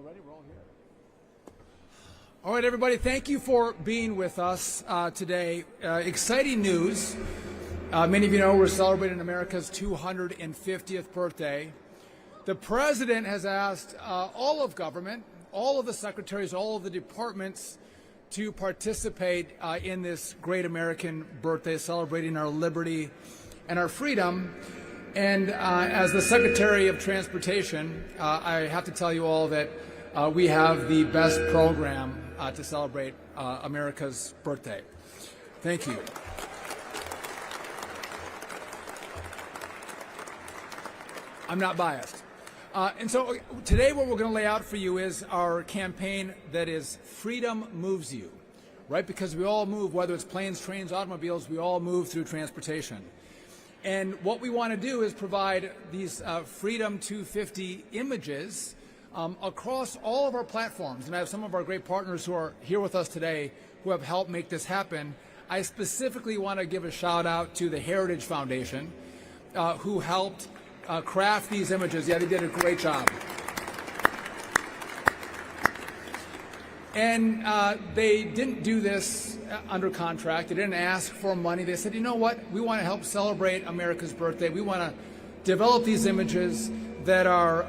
ready? We're all here. All right, everybody, thank you for being with us today. Exciting news. Many of you know we're celebrating America's 250th birthday. The President has asked all of government, all of the secretaries, all of the departments to participate in this great American birthday, celebrating our liberty and our freedom. And as the Secretary of Transportation, I have to tell you all that we have the best program to celebrate America's birthday. Thank you. I'm not biased. And so today what we're going to lay out for you is our campaign that is Freedom Moves You, right? Because we all move, whether it's planes, trains, automobiles, we all move through transportation. And what we want to do is provide these Freedom 250 images across all of our platforms. And I have some of our great partners who are here with us today who have helped make this happen. I specifically want to give a shout out to the Heritage Foundation who helped craft these images. Yeah, they did a great job. And they didn't do this under contract. They didn't ask for money. They said, you know what? We want to help celebrate America's birthday. We want to develop these images that are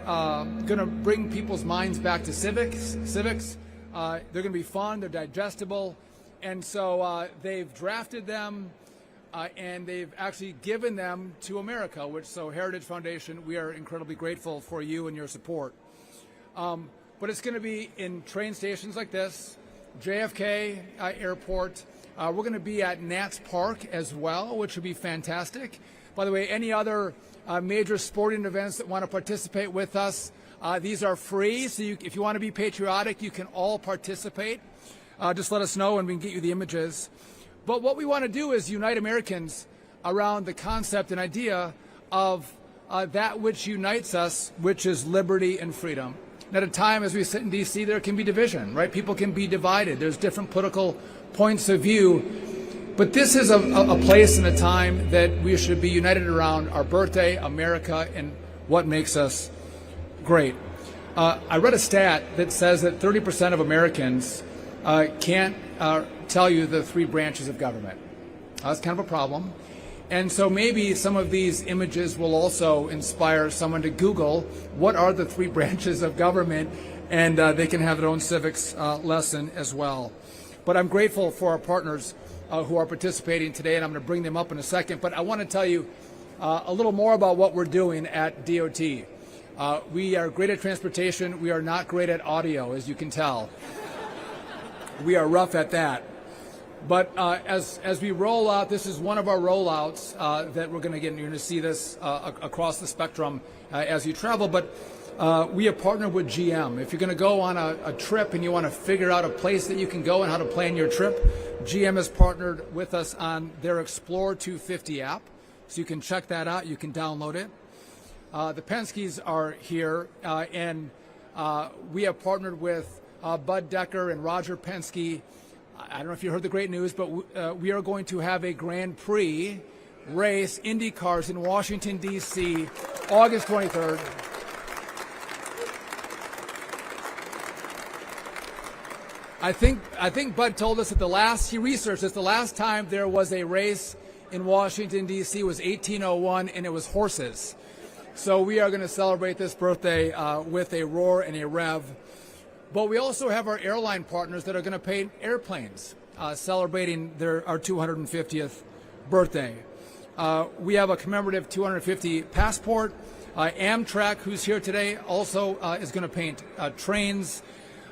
going to bring people's minds back to civics. They're going to be fun. They're digestible. And so they've drafted them. And they've actually given them to America, so Heritage Foundation, we are incredibly grateful for you and your support. But it's going to be in train stations like this, JFK Airport. We're going to be at Nats Park as well, which would be fantastic. By the way, any other major sporting events that want to participate with us, these are free. So if you want to be patriotic, you can all participate. Just let us know and we can get you the images. But what we want to do is unite Americans around the concept and idea of that which unites us, which is liberty and freedom. And at a time as we sit in D.C., there can be division, right? People can be divided. There's different political points of view. But this is a place and a time that we should be united around our birthday, America, and what makes us great. I read a stat that says that 30% of Americans can't tell you the three branches of government. That's kind of a problem. And so maybe some of these images will also inspire someone to Google what are the three branches of government, and they can have their own civics lesson as well. But I'm grateful for our partners who are participating today, and I'm going to bring them up in a second. But I want to tell you a little more about what we're doing at DOT. We are great at transportation. We are not great at audio, as you can tell. We are rough at that. But as we roll out, this is one of our rollouts that we're going to get. You're going to see this across the spectrum as you travel. But we have partnered with GM. If you're going to go on a trip and you want to figure out a place that you can go and how to plan your trip, GM has partnered with us on their Explore 250 app. So you can check that out. You can download it. The Penskes are here, and we have partnered with Bud Decker and Roger Penske. I don't know if you heard the great news, but we are going to have a Grand Prix race, Indy cars in Washington, D.C., August 23rd. I think Bud told us that he researched this, the last time there was a race in Washington, D.C. was 1801, and it was horses. So we are going to celebrate this birthday with a roar and a rev. But we also have our airline partners that are going to paint airplanes, celebrating our 250th birthday. We have a commemorative 250 passport. Amtrak, who's here today, also is going to paint trains.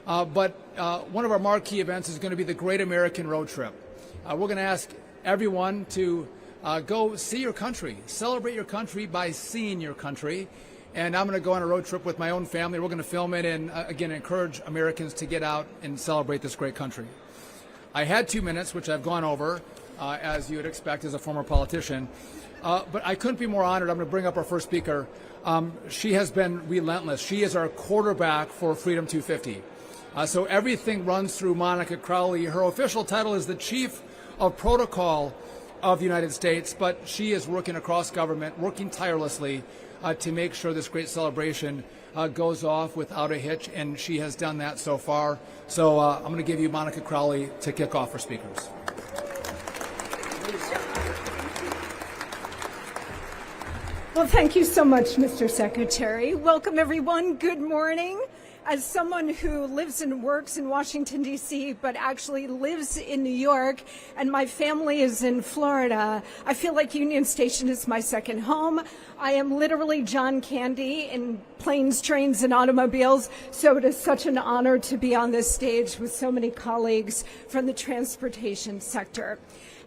But one of our marquee events is going to be the Great American Road Trip. We're going to ask everyone to go see your country, celebrate your country by seeing your country. And I'm going to go on a road trip with my own family. We're going to film it and, again, encourage Americans to get out and celebrate this great country. I had 2 minutes, which I've gone over, as you would expect as a former politician. But I couldn't be more honored. I'm going to bring up our first speaker. She has been relentless. She is our quarterback for Freedom 250. So everything runs through Monica Crowley. Her official title is the Chief of Protocol of the United States, but she is working across government, working tirelessly to make sure this great celebration goes off without a hitch, and she has done that so far. So I'm going to give you Monica Crowley to kick off our speakers. Well, thank you so much, Mr. Secretary. Welcome, everyone. Good morning. As someone who lives and works in Washington, D.C., but actually lives in New York, and my family is in Florida, I feel like Union Station is my second home. I am literally John Candy in planes, trains, and automobiles, so it is such an honor to be on this stage with so many colleagues from the transportation sector.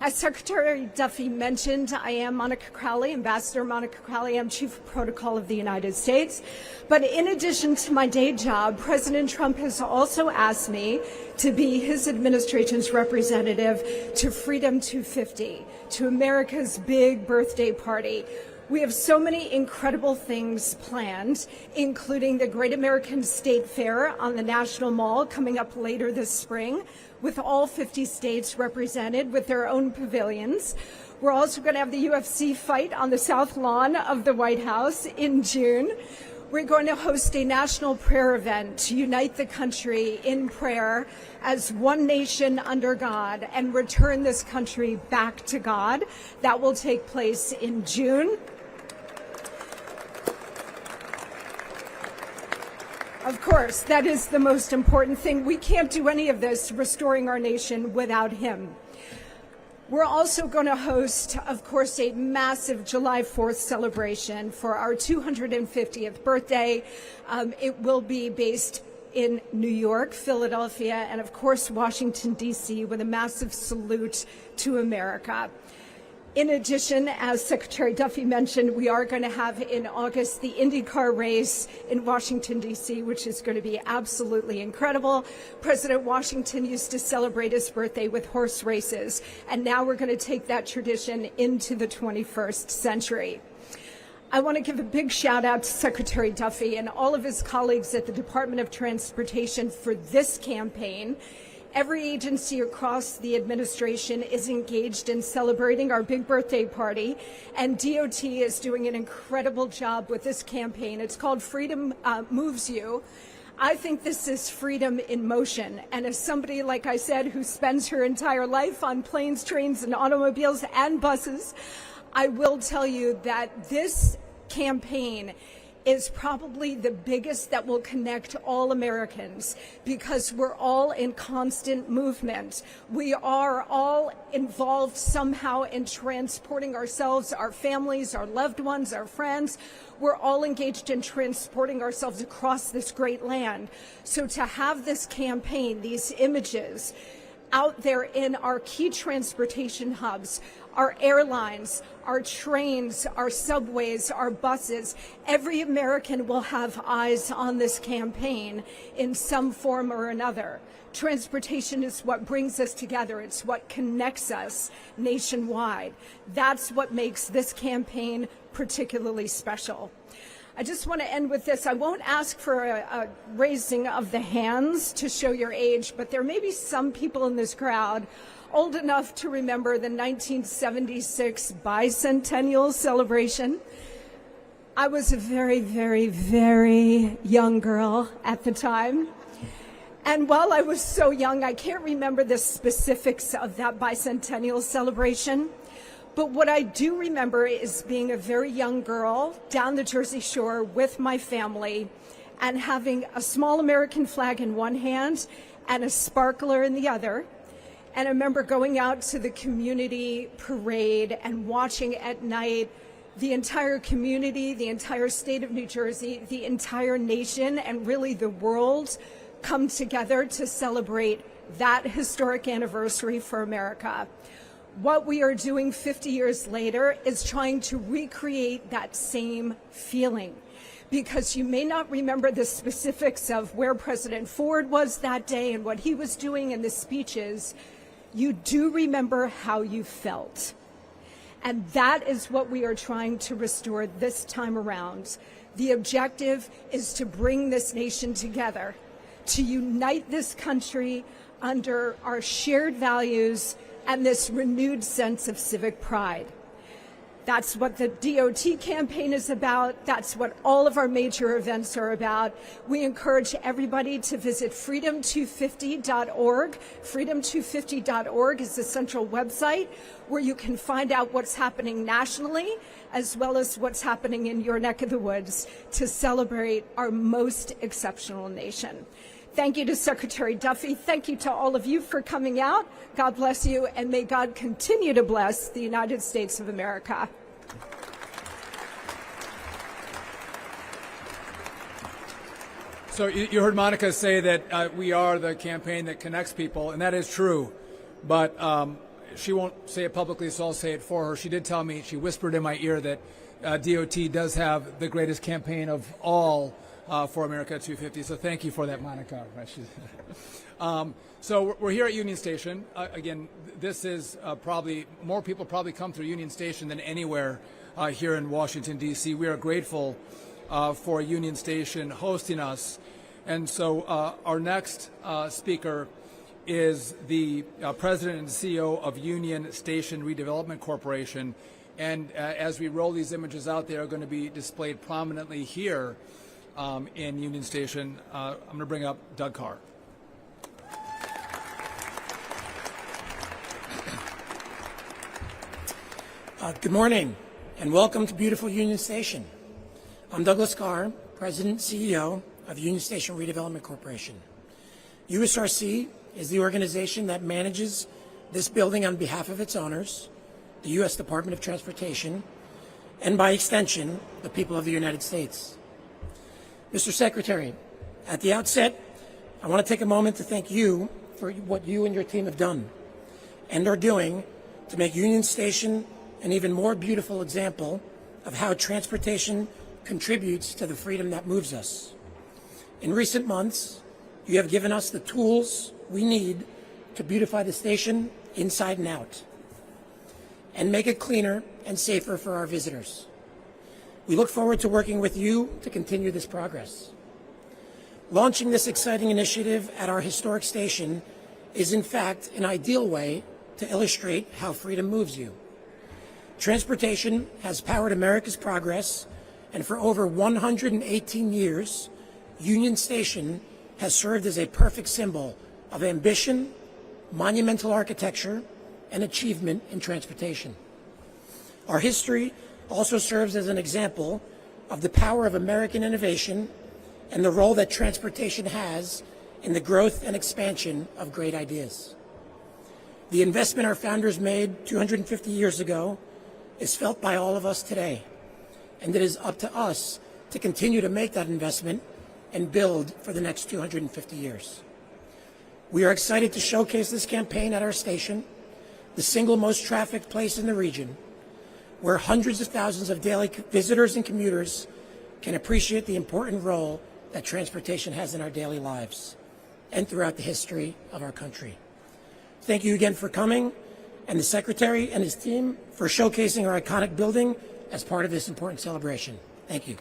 As Secretary Duffy mentioned, I am Monica Crowley, Ambassador Monica Crowley. I'm Chief of Protocol of the United States. But in addition to my day job, President Trump has also asked me to be his administration's representative to Freedom 250, to America's big birthday party. We have so many incredible things planned, including the Great American State Fair on the National Mall coming up later this spring, with all 50 states represented with their own pavilions. We're also going to have the UFC fight on the South Lawn of the White House in June. We're going to host a national prayer event to unite the country in prayer as one nation under God and return this country back to God. That will take place in June. Of course, that is the most important thing. We can't do any of this, restoring our nation, without him. We're also going to host, of course, a massive July 4th celebration for our 250th birthday. It will be based in New York, Philadelphia, and of course, Washington, D.C., with a massive salute to America. In addition, as Secretary Duffy mentioned, we are going to have in August the IndyCar race in Washington, D.C., which is going to be absolutely incredible. President Washington used to celebrate his birthday with horse races, and now we're going to take that tradition into the 21st century. I want to give a big shout out to Secretary Duffy and all of his colleagues at the Department of Transportation for this campaign. Every agency across the administration is engaged in celebrating our big birthday party, and DOT is doing an incredible job with this campaign. It's called Freedom Moves You. I think this is freedom in motion, and as somebody, like I said, who spends her entire life on planes, trains, and automobiles and buses, I will tell you that this campaign is probably the biggest that will connect all Americans, because we're all in constant movement. We are all involved somehow in transporting ourselves, our families, our loved ones, our friends. We're all engaged in transporting ourselves across this great land. So to have this campaign, these images out there in our key transportation hubs, our airlines, our trains, our subways, our buses, every American will have eyes on this campaign in some form or another. Transportation is what brings us together. It's what connects us nationwide. That's what makes this campaign particularly special. I just want to end with this. I won't ask for a raising of the hands to show your age, but there may be some people in this crowd old enough to remember the 1976 bicentennial celebration. I was a very, very, very young girl at the time. And while I was so young, I can't remember the specifics of that bicentennial celebration. But what I do remember is being a very young girl down the Jersey Shore with my family and having a small American flag in one hand and a sparkler in the other. And I remember going out to the community parade and watching at night the entire community, the entire state of New Jersey, the entire nation, and really the world come together to celebrate that historic anniversary for America. What we are doing 50 years later is trying to recreate that same feeling, because you may not remember the specifics of where President Ford was that day and what he was doing in the speeches. You do remember how you felt. And that is what we are trying to restore this time around. The objective is to bring this nation together, to unite this country under our shared values and this renewed sense of civic pride. That's what the DOT campaign is about. That's what all of our major events are about. We encourage everybody to visit freedom250.org. Freedom250.org is the central website where you can find out what's happening nationally as well as what's happening in your neck of the woods to celebrate our most exceptional nation. Thank you to Secretary Duffy. Thank you to all of you for coming out. God bless you, and may God continue to bless the United States of America. So you heard Monica say that we are the campaign that connects people, and that is true. But she won't say it publicly, so I'll say it for her. She did tell me, she whispered in my ear that DOT does have the greatest campaign of all for America 250. So thank you for that, Monica. So we're here at Union Station. Again, this is probably, more people probably come through Union Station than anywhere here in Washington, D.C. We are grateful for Union Station hosting us. And so our next speaker is the President and CEO of Union Station Redevelopment Corporation. And as we roll these images out, they are going to be displayed prominently here in Union Station. I'm going to bring up Doug Carr. Good morning, and welcome to beautiful Union Station. I'm Douglas Carr, President and CEO of Union Station Redevelopment Corporation. USRC is the organization that manages this building on behalf of its owners, the U.S. Department of Transportation, and by extension, the people of the United States. Mr. Secretary, at the outset, I want to take a moment to thank you for what you and your team have done and are doing to make Union Station an even more beautiful example of how transportation contributes to the freedom that moves us. In recent months, you have given us the tools we need to beautify the station inside and out and make it cleaner and safer for our visitors. We look forward to working with you to continue this progress. Launching this exciting initiative at our historic station is in fact an ideal way to illustrate how freedom moves you. Transportation has powered America's progress, and for over 118 years, Union Station has served as a perfect symbol of ambition, monumental architecture, and achievement in transportation. Our history also serves as an example of the power of American innovation and the role that transportation has in the growth and expansion of great ideas. The investment our founders made 250 years ago is felt by all of us today, and it is up to us to continue to make that investment and build for the next 250 years. We are excited to showcase this campaign at our station, the single most trafficked place in the region, where hundreds of thousands of daily visitors and commuters can appreciate the important role that transportation has in our daily lives and throughout the history of our country. Thank you again for coming, and the Secretary and his team for showcasing our iconic building as part of this important celebration. Thank you.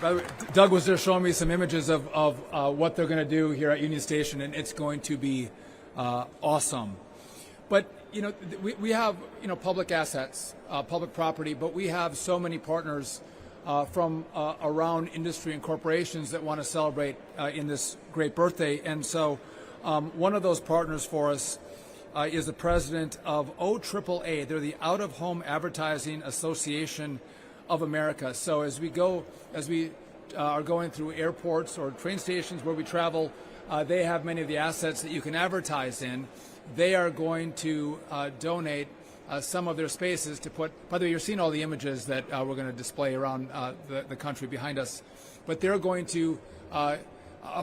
By the way, Doug was just showing me some images of what they're going to do here at Union Station, and it's going to be awesome. But, you know, we have, you know, public assets, public property, but we have so many partners from around industry and corporations that want to celebrate in this great birthday. And so one of those partners for us is the president of OAAA. They're the Out-of-Home Advertising Association of America. So as we are going through airports or train stations where we travel, they have many of the assets that you can advertise in. They are going to donate some of their spaces to put, by the way, you're seeing all the images that we're going to display around the country behind us, but they're going to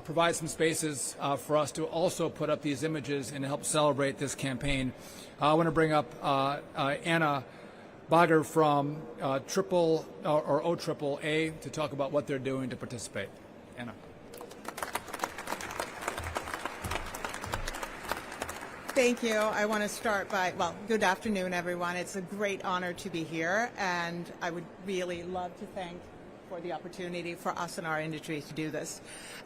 provide some spaces for us to also put up these images and help celebrate this campaign. I want to bring up Anna Bagger from OAAA to talk about what they're doing to participate. Anna. Thank you. I want to start by, well, good afternoon, everyone. It's a great honor to be here, and I would really love to thank for the opportunity for us and our industry to do this.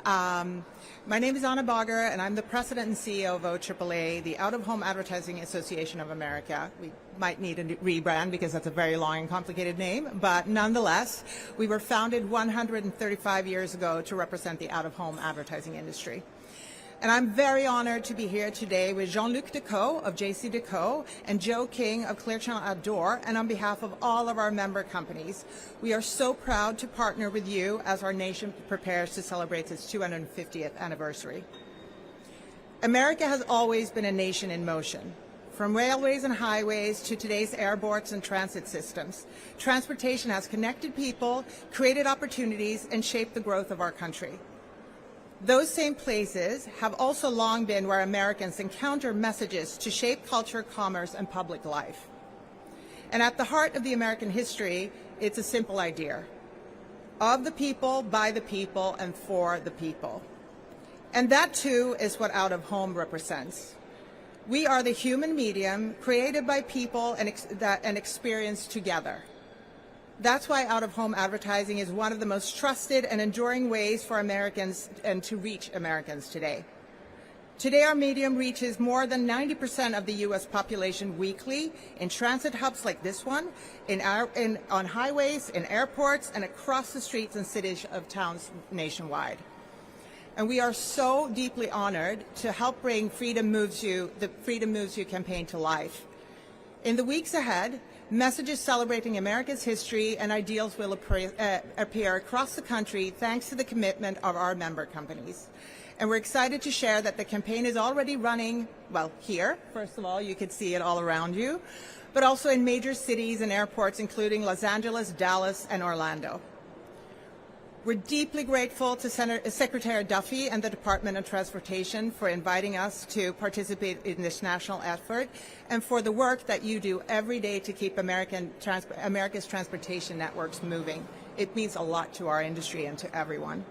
My name is Anna Bogger, and I'm the President and CEO of OAAA, the Out-of-Home Advertising Association of America. We might need a rebrand because that's a very long and complicated name, but nonetheless, we were founded 135 years ago to represent the out-of-home advertising industry. And I'm very honored to be here today with Jean-Luc Decaux of JC Decaux and Joe King of Clear Channel Outdoor, and on behalf of all of our member companies. We are so proud to partner with you as our nation prepares to celebrate its 250th anniversary. America has always been a nation in motion. From railways and highways to today's airports and transit systems, transportation has connected people, created opportunities, and shaped the growth of our country. Those same places have also long been where Americans encounter messages to shape culture, commerce, and public life. And at the heart of the American history, it's a simple idea: of the people, by the people, and for the people. And that, too, is what Out of Home represents. We are the human medium created by people and experienced together. That's why out-of-home advertising is one of the most trusted and enduring ways for Americans and to reach Americans today. Today, our medium reaches more than 90% of the U.S. population weekly in transit hubs like this one, on highways, in airports, and across the streets and cities of towns nationwide. And we are so deeply honored to help bring the Freedom Moves You campaign to life. In the weeks ahead, messages celebrating America's history and ideals will appear across the country thanks to the commitment of our member companies. And we're excited to share that the campaign is already running, well, here. First of all, you can see it all around you, but also in major cities and airports, including Los Angeles, Dallas, and Orlando. We're deeply grateful to Secretary Duffy and the Department of Transportation for inviting us to participate in this national effort and for the work that you do every day to keep America's transportation networks moving. It means a lot to our industry and to everyone.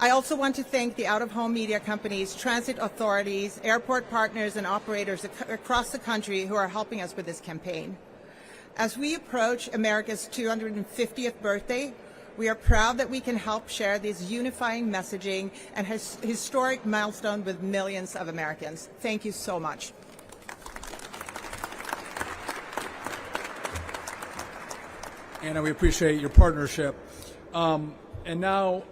I also want to thank the out-of-home media companies, transit authorities, airport partners, and operators across the country who are helping us with this campaign. As we approach America's 250th birthday, we are proud that we can help share this unifying messaging and historic milestone with millions of Americans. Thank you so much. Anna, we appreciate your partnership. And now,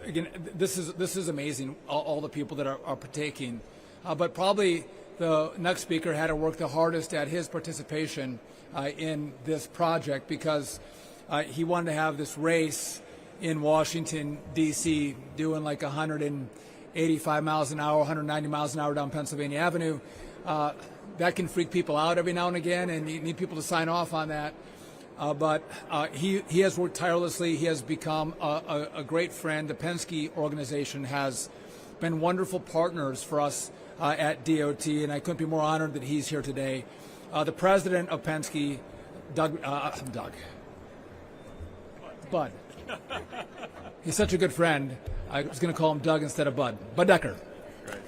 again, this is amazing, all the people that are partaking. But probably the next speaker had to work the hardest at his participation in this project because he wanted to have this race in Washington, D.C., doing like 185 miles an hour, 190 miles an hour down Pennsylvania Avenue. That can freak people out every now and again, and you need people to sign off on that. But he has worked tirelessly. He has become a great friend. The Penske organization has been wonderful partners for us at DOT, and I couldn't be more honored that he's here today. The president of Penske, Bud. He's such a good friend. I was going to call him Doug instead of Bud. Bud Decker. Great.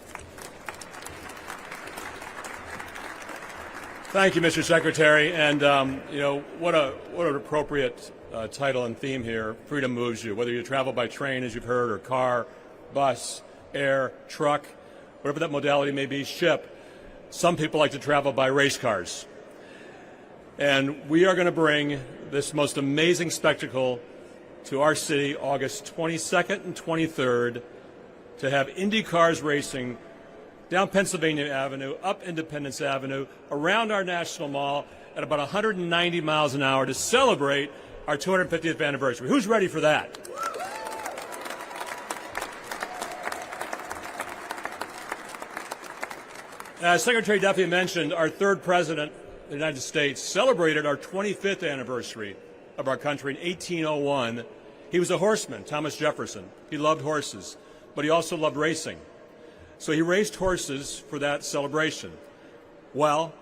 Thank you, Mr. Secretary. And what an appropriate title and theme here. Freedom moves you. Whether you travel by train, as you've heard, or car, bus, air, truck, whatever that modality may be, ship. Some people like to travel by race cars. And we are going to bring this most amazing spectacle to our city August 22nd and 23rd to have Indy cars racing down Pennsylvania Avenue, up Independence Avenue, around our National Mall at about 190 miles an hour to celebrate our 250th anniversary. Who's ready for that? As Secretary Duffy mentioned, our third president of the United States celebrated our 25th anniversary of our country in 1801. He was a horseman, Thomas Jefferson. He loved horses, but he also loved racing. So he raced horses for that celebration. Well,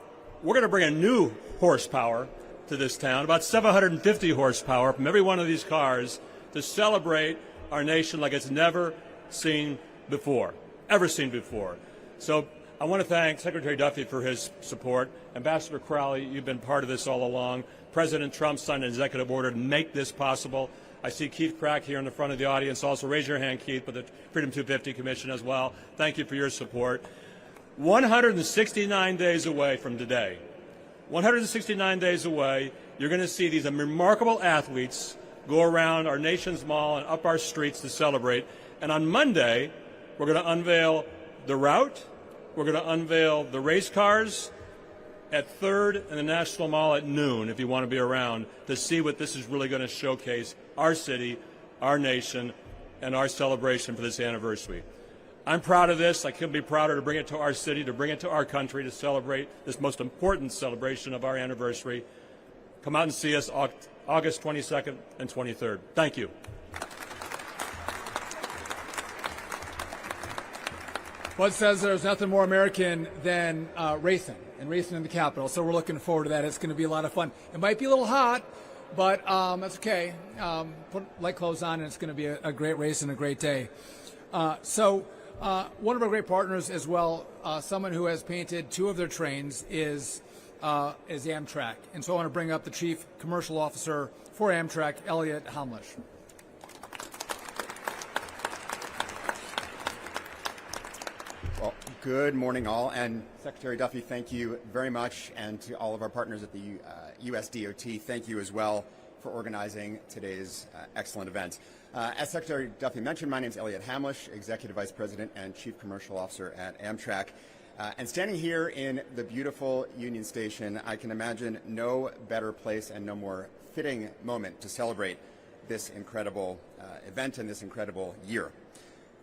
we're going to bring a new horsepower to this town, about 750 horsepower from every one of these cars to celebrate our nation like it's never seen before, ever seen before. So I want to thank Secretary Duffy for his support. Ambassador Crowley, you've been part of this all along. President Trump signed an executive order to make this possible. I see Keith Crack here in the front of the audience. Also, raise your hand, Keith, with the Freedom 250 Commission as well. Thank you for your support. 169 days away from today, 169 days away, you're going to see these remarkable athletes go around our nation's mall and up our streets to celebrate. And on Monday, we're going to unveil the route. We're going to unveil the race cars at 3rd and the National Mall at noon, if you want to be around, to see what this is really going to showcase our city, our nation, and our celebration for this anniversary. I'm proud of this. I couldn't be prouder to bring it to our city, to bring it to our country, to celebrate this most important celebration of our anniversary. Come out and see us August 22nd and 23rd. Thank you. Bud says there's nothing more American than racing and racing in the Capitol, so we're looking forward to that. It's going to be a lot of fun. It might be a little hot, but that's okay. Put light clothes on, and it's going to be a great race and a great day. One of our great partners as well, someone who has painted 2 of their trains is Amtrak. And so I want to bring up the Chief Commercial Officer for Amtrak, Elliot Hamlisch. Well, good morning, all. And Secretary Duffy, thank you very much. And to all of our partners at the USDOT, thank you as well for organizing today's excellent event. As Secretary Duffy mentioned, my name is Elliot Hamlisch, Executive Vice President and Chief Commercial Officer at Amtrak. And standing here in the beautiful Union Station, I can imagine no better place and no more fitting moment to celebrate this incredible event and this incredible year.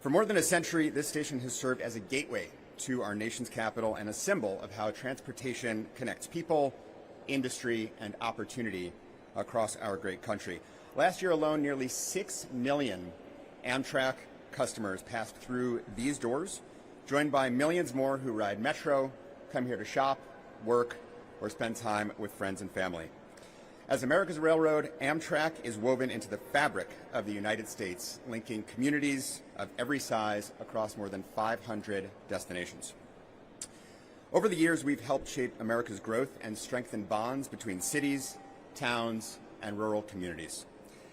For more than a century, this station has served as a gateway to our nation's capital and a symbol of how transportation connects people, industry, and opportunity across our great country. Last year alone, nearly 6 million Amtrak customers passed through these doors, joined by millions more who ride Metro, come here to shop, work, or spend time with friends and family. As America's railroad, Amtrak is woven into the fabric of the United States, linking communities of every size across more than 500 destinations. Over the years, we've helped shape America's growth and strengthen bonds between cities, towns, and rural communities.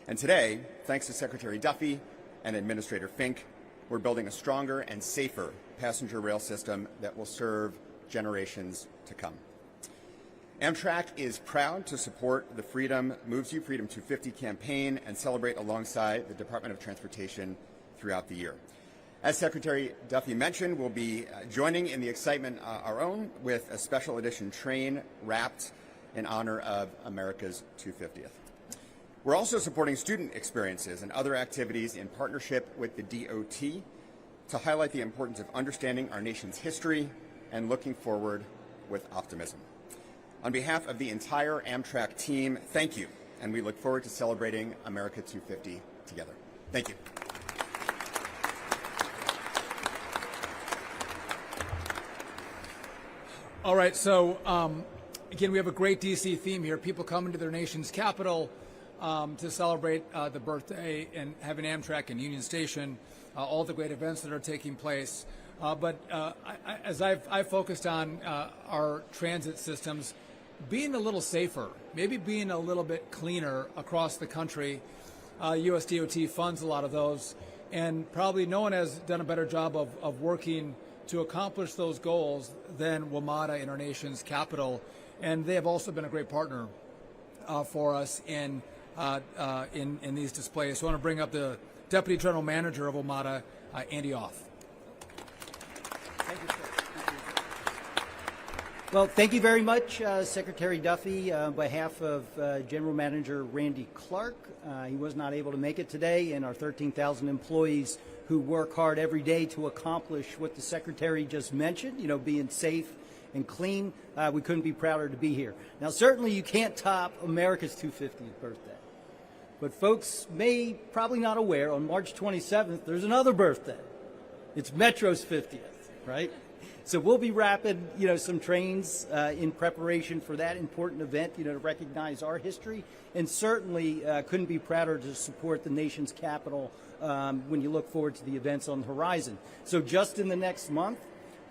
And today, thanks to Secretary Duffy and Administrator Fink, we're building a stronger and safer passenger rail system that will serve generations to come. Amtrak is proud to support the Freedom Moves You, Freedom 250 campaign and celebrate alongside the Department of Transportation throughout the year. As Secretary Duffy mentioned, we'll be joining in the excitement our own with a special edition train wrapped in honor of America's 250th. We're also supporting student experiences and other activities in partnership with the DOT to highlight the importance of understanding our nation's history and looking forward with optimism. On behalf of the entire Amtrak team, thank you, and we look forward to celebrating America 250 together. Thank you. All right, so again, we have a great DC theme here. People coming to their nation's capital to celebrate the birthday and having Amtrak and Union Station, all the great events that are taking place. As I've focused on our transit systems, being a little safer, maybe being a little bit cleaner across the country. USDOT funds a lot of those, and probably no one has done a better job of working to accomplish those goals than WMATA in our nation's capital. And they have also been a great partner for us in these displays. So I want to bring up the Deputy General Manager of WMATA, Andy Off. Thank you, sir. Well, thank you very much, Secretary Duffy. On behalf of General Manager Randy Clark, he was not able to make it today, and our 13,000 employees who work hard every day to accomplish what the Secretary just mentioned, being safe and clean. We couldn't be prouder to be here. Now, certainly you can't top America's 250th birthday. But folks may probably not aware, on March 27th, there's another birthday. It's Metro's 50th, right? So we'll be wrapping, some trains in preparation for that important event, to recognize our history. And certainly couldn't be prouder to support the nation's capital when you look forward to the events on the horizon. So just in the next month,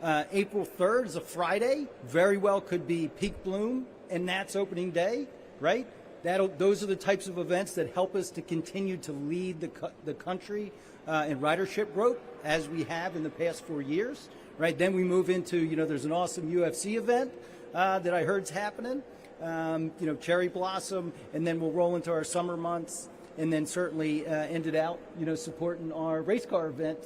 April 3rd is a Friday. Very well could be peak bloom, and that's opening day, right? those are the types of events that help us to continue to lead the country in ridership growth, as we have in the past 4 years. Right, then we move into, there's an awesome UFC event that I heard's happening, Cherry Blossom, and then we'll roll into our summer months, and then certainly end it out, supporting our race car event,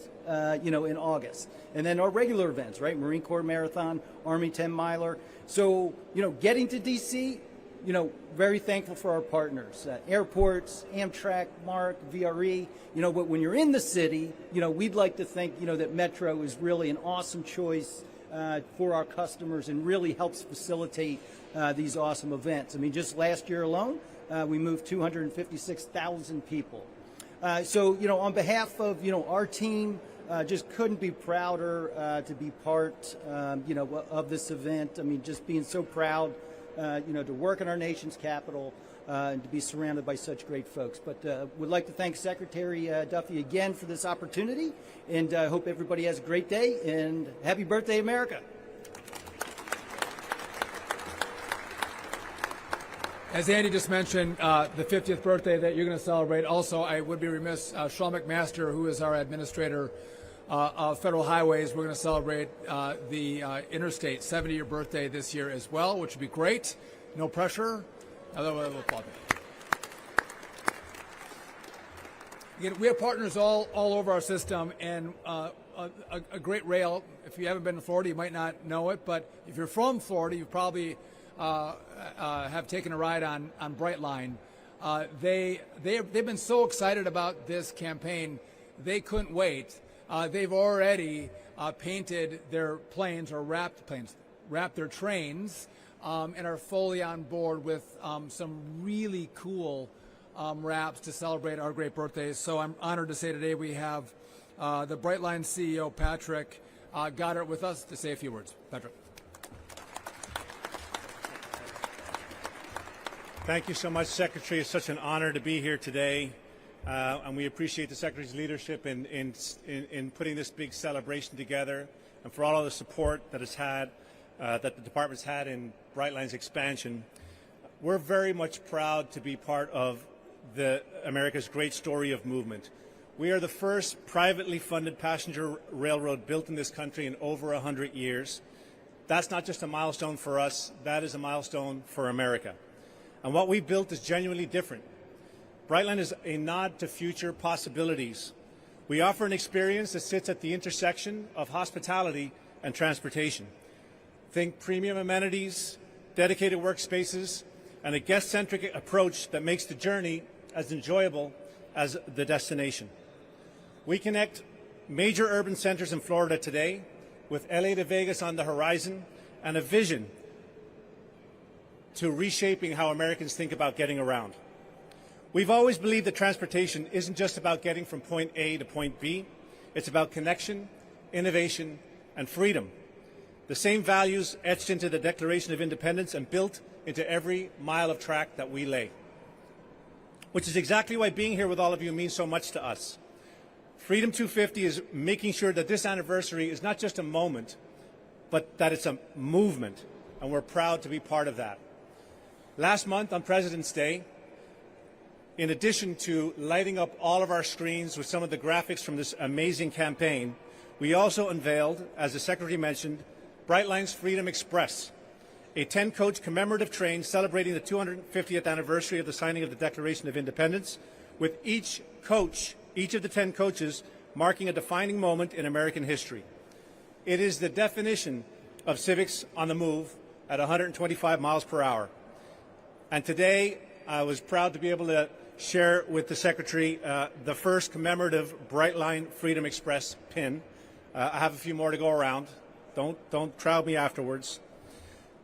in August. And then our regular events, right, Marine Corps Marathon, Army 10 miler. So, getting to D.C., very thankful for our partners, airports, Amtrak, MARC, VRE, but when you're in the city, we'd like to think, that Metro is really an awesome choice for our customers and really helps facilitate these awesome events. I mean, just last year alone, we moved 256,000 people. So, on behalf of, our team, just couldn't be prouder to be part, of this event. I mean, just being so proud, to work in our nation's capital and to be surrounded by such great folks. But would like to thank Secretary Duffy again for this opportunity, and I hope everybody has a great day, and happy birthday, America. As Andy just mentioned, the 50th birthday that you're going to celebrate. Also, I would be remiss, Sean McMaster, who is our administrator of federal highways, we're going to celebrate the Interstate 70-year birthday this year as well, which would be great. No pressure. Again, we have partners all over our system, and a great rail. If you haven't been to Florida, you might not know it, but if you're from Florida, you probably have taken a ride on Brightline. They've been so excited about this campaign, they couldn't wait. They've already painted their planes, or wrapped their trains, and are fully on board with some really cool wraps to celebrate our great birthdays. So I'm honored to say today we have the Brightline CEO, Patrick Goddard, with us to say a few words. Patrick. Thank you so much, Secretary. It's such an honor to be here today, and we appreciate the Secretary's leadership in putting this big celebration together, and for all of the support that it's had, that the department's had in Brightline's expansion. We're very much proud to be part of America's great story of movement. We are the first privately funded passenger railroad built in this country in over 100 years. That's not just a milestone for us, that is a milestone for America. And what we built is genuinely different. Brightline is a nod to future possibilities. We offer an experience that sits at the intersection of hospitality and transportation. Think premium amenities, dedicated workspaces, and a guest-centric approach that makes the journey as enjoyable as the destination. We connect major urban centers in Florida today with LA to Vegas on the horizon, and a vision to reshaping how Americans think about getting around. We've always believed that transportation isn't just about getting from point A to point B. It's about connection, innovation, and freedom. The same values etched into the Declaration of Independence and built into every mile of track that we lay. Which is exactly why being here with all of you means so much to us. Freedom 250 is making sure that this anniversary is not just a moment, but that it's a movement, and we're proud to be part of that. Last month on President's Day, in addition to lighting up all of our screens with some of the graphics from this amazing campaign, we also unveiled, as the Secretary mentioned, Brightline's Freedom Express, a 10-coach commemorative train celebrating the 250th anniversary of the signing of the Declaration of Independence, with each of the 10 coaches marking a defining moment in American history. It is the definition of civics on the move at 125 miles per hour. And today, I was proud to be able to share with the Secretary the first commemorative Brightline Freedom Express pin. I have a few more to go around. Don't crowd me afterwards.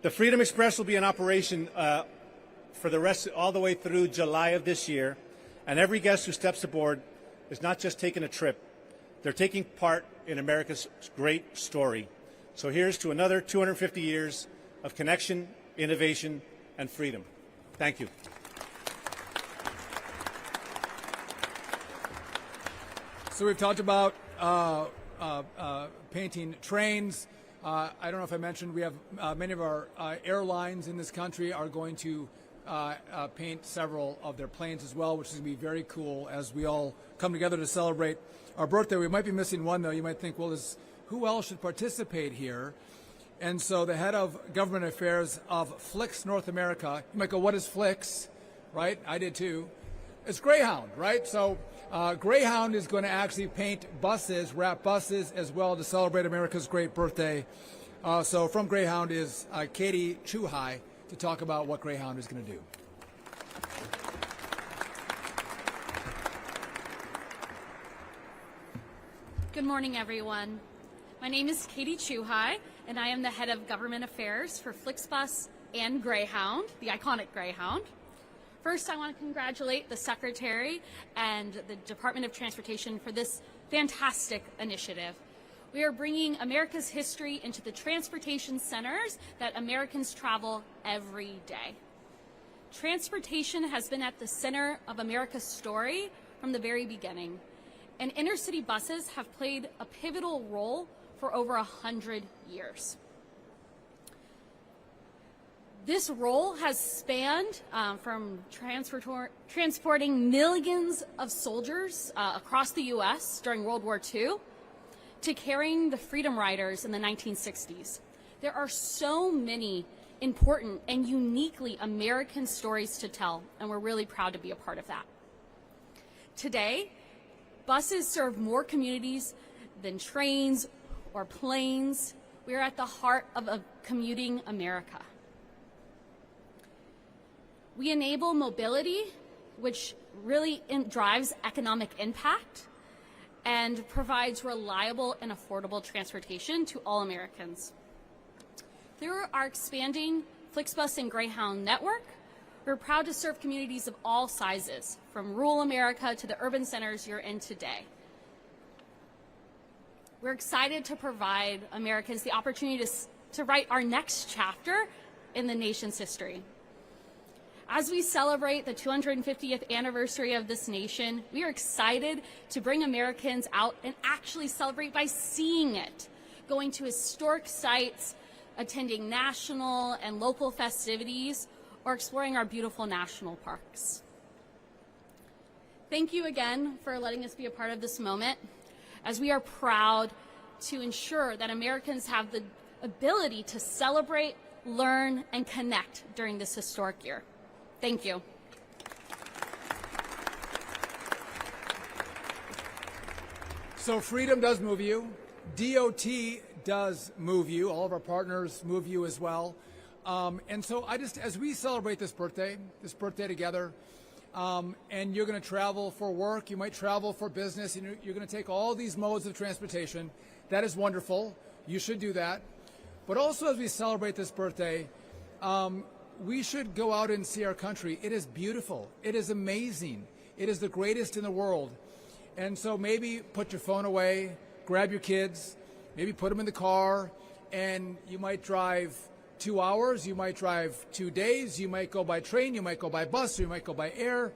The Freedom Express will be in operation for the rest, all the way through July of this year. And every guest who steps aboard is not just taking a trip. They're taking part in America's great story. So here's to another 250 years of connection, innovation, and freedom. Thank you. So we've talked about painting trains. I don't know if I mentioned we have many of our airlines in this country are going to paint several of their planes as well, which is going to be very cool as we all come together to celebrate our birthday. We might be missing one, though. You might think, well, who else should participate here? And so the head of government affairs of Flix North America, you might go, what is Flix? Right? I did too. It's Greyhound, right? So Greyhound is going to actually paint buses, wrap buses as well to celebrate America's great birthday. So from Greyhound is Katie Chuhai to talk about what Greyhound is going to do. Good morning, everyone. My name is Katie Chuhai, and I am the head of government affairs for Flixbus and Greyhound, the iconic Greyhound. First, I want to congratulate the Secretary and the Department of Transportation for this fantastic initiative. We are bringing America's history into the transportation centers that Americans travel every day. Transportation has been at the center of America's story from the very beginning, and intercity buses have played a pivotal role for over 100 years. This role has spanned from transporting millions of soldiers across the U.S. during World War II to carrying the Freedom Riders in the 1960s. There are so many important and uniquely American stories to tell, and we're really proud to be a part of that. Today, buses serve more communities than trains or planes. We are at the heart of a commuting America. We enable mobility, which really drives economic impact and provides reliable and affordable transportation to all Americans. Through our expanding Flixbus and Greyhound network, we're proud to serve communities of all sizes, from rural America to the urban centers you're in today. We're excited to provide Americans the opportunity to write our next chapter in the nation's history. As we celebrate the 250th anniversary of this nation, we are excited to bring Americans out and actually celebrate by seeing it, going to historic sites, attending national and local festivities, or exploring our beautiful national parks. Thank you again for letting us be a part of this moment, as we are proud to ensure that Americans have the ability to celebrate, learn, and connect during this historic year. Thank you. So freedom does move you. DOT does move you. All of our partners move you as well. And so as we celebrate this birthday together, and you're going to travel for work, you might travel for business, and you're going to take all these modes of transportation. That is wonderful. You should do that. But also as we celebrate this birthday, we should go out and see our country. It is beautiful. It is amazing. It is the greatest in the world. And so maybe put your phone away, grab your kids, maybe put them in the car, and you might drive 2 hours, you might drive 2 days, you might go by train, you might go by bus, or you might go by air.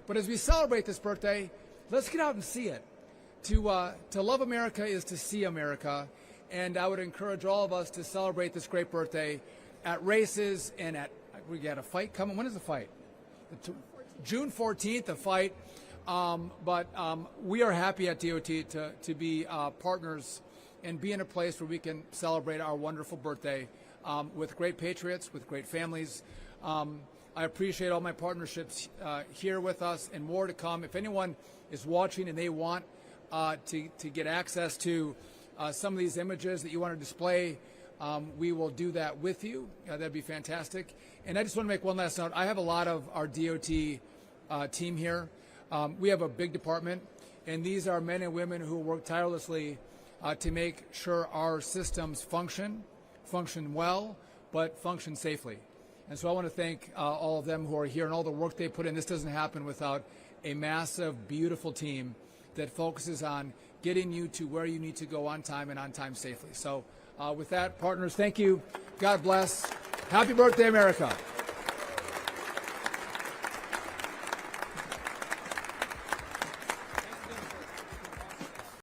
But as we celebrate this birthday, let's get out and see it. To love America is to see America, and I would encourage all of us to celebrate this great birthday at races and we got a fight coming. When is the fight? June 14th, a fight. But we are happy at DOT to be partners and be in a place where we can celebrate our wonderful birthday with great patriots, with great families. I appreciate all my partnerships here with us and more to come. If anyone is watching and they want to get access to some of these images that you want to display, we will do that with you. That'd be fantastic. And I just want to make one last note. I have a lot of our DOT team here. We have a big department, and these are men and women who work tirelessly to make sure our systems function well, but function safely. And so I want to thank all of them who are here and all the work they put in. This doesn't happen without a massive, beautiful team that focuses on getting you to where you need to go on time and on time safely. So with that, partners, thank you. God bless. Happy birthday, America.